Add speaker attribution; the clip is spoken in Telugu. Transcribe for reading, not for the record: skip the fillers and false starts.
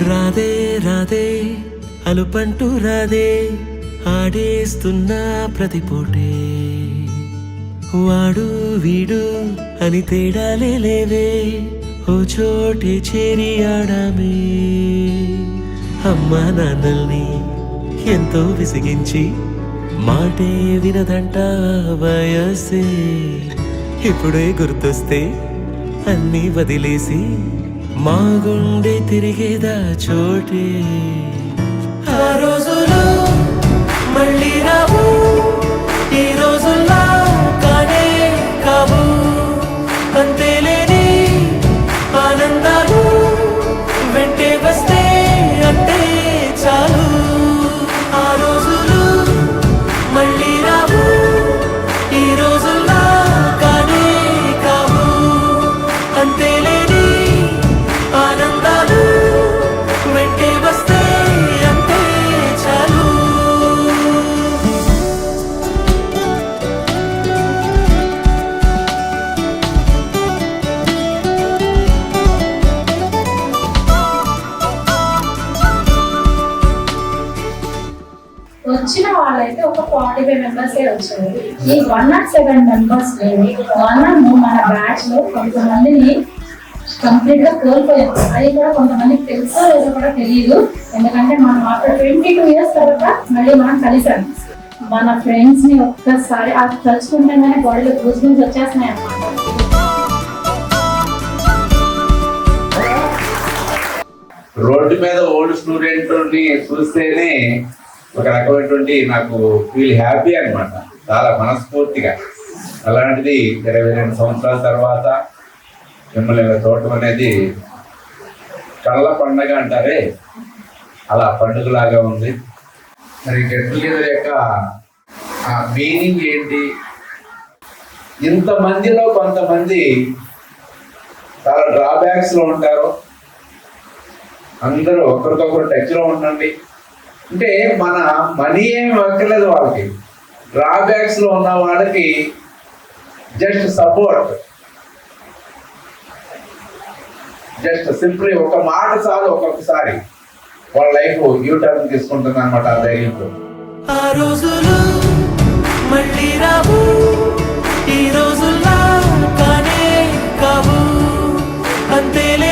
Speaker 1: రాధే రాధే అలుపంటూ రాధే ఆడేస్తున్నా ప్రతిపోటే వాడు వీడు అని తేడాలే లేవే ఓ చోటే చేరి ఆడామే అమ్మా నాన్నల్ని ఎంతో విసిగించి మాటే వినదంట వయసే ఇప్పుడే గుర్తొస్తే అన్నీ వదిలేసి మా గుండె తిరిగేదా చోటే ఆ రోజులు మళ్ళీ రావు ఈ రోజుల్లా కానే కావు అంతేలేని ఆనందాలు వెంటే వస్తే అంటే చాలు ఆ రోజులు మళ్ళీ రావు ఈ రోజుల్లా కానే కావు అంతేలేని ఆనందాలు వెంటే వస్తే అంతే చాలు
Speaker 2: వచ్చిన వాళ్ళైతే ఒక 45 మెంబర్సే వచ్చారు. ఈ 107 మెంబర్స్ మన బ్యాచ్ లో కొంతమందిని కంప్లీట్ గా కోల్పోయాం. అది కూడా కొంతమందికి తెలుసో లేదో కూడా తెలియదు. ఎందుకంటే మనం ఆఫ్టర్ 22 years తర్వాత మళ్ళీ మనం కలిసాం. మన ఫ్రెండ్స్ ని ఒక్కసారి అది తలుచుకుంటేనే బాడీలో గూస్ బంప్స్ వచ్చేస్తున్నాయి అన్నమాట.
Speaker 3: రోడ్డు మీద ఓల్డ్ స్టూడెంట్ ని చూస్తేనే ఒక రకమైనటువంటి నాకు ఫీల్ హ్యాపీ అనమాట, చాలా మనస్ఫూర్తిగా. అలాంటిది 22 సంవత్సరాల తర్వాత మిమ్మల్ని చూడటం అనేది కళ్ళ పండగ అంటారే, అలా పండుగలాగా ఉంది. మరి గెట్ టుగెదర్ యొక్క మీనింగ్ ఏంటి? ఇంతమందిలో కొంతమంది చాలా డ్రాబ్యాక్స్లో ఉంటారు. అందరూ ఒకరికొకరు టచ్లో ఉండండి. అంటే మన మనీ ఏమి వక్కలేదు వాళ్ళకి. డ్రాబ్యాక్స్లో ఉన్న వాళ్ళకి జస్ట్ సపోర్ట్, జస్ట్ సింప్లీ ఒక మాట చాలు, ఒక్కొక్కసారి వాళ్ళ లైఫ్ యూటర్న్ తీసుకుంటుంది అనమాట ఆ ధైర్యంతో.
Speaker 1: ఆ రోజులు మళ్ళీ రావు ఈ రోజుల్లా కానే కావు అంతేలే